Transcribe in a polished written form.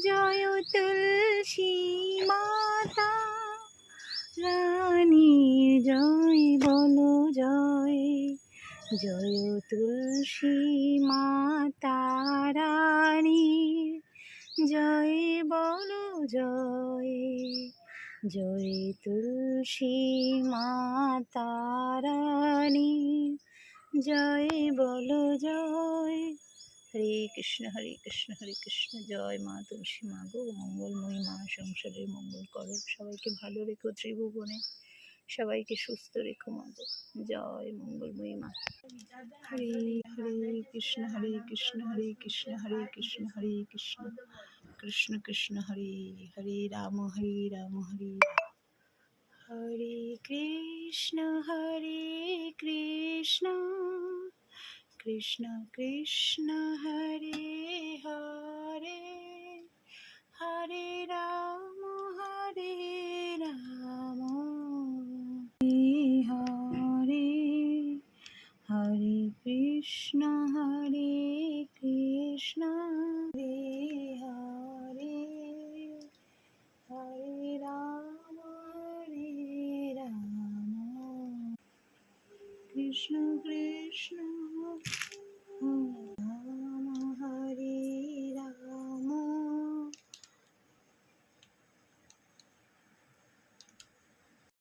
জয় তুলসী মাতা রানীর জয় বলো জয়, জয় তুলসী মাতা রানীর জয় বলো জয়, জয় তুলসী মাতা রানীর জয় বলো জয়। হরে কৃষ্ণ হরে কৃষ্ণ হরে কৃষ্ণ। জয় মা তুলসী মা গো, মঙ্গলময়ী মা, সংসারের মঙ্গল করো, সবাইকে ভালো রেখো, ত্রিভুবনে সবাইকে সুস্থ রেখো মা গো। জয় মঙ্গলময়ী মা। হরে হরে কৃষ্ণ হরে কৃষ্ণ হরে কৃষ্ণ হরে কৃষ্ণ হরে কৃষ্ণ কৃষ্ণ কৃষ্ণ হরে হরে রাম হরে রাম হরে হরে কৃষ্ণ কৃষ্ণ কৃষ্ণ হরে হরে হরে রাম হরে হরে হরে কৃষ্ণ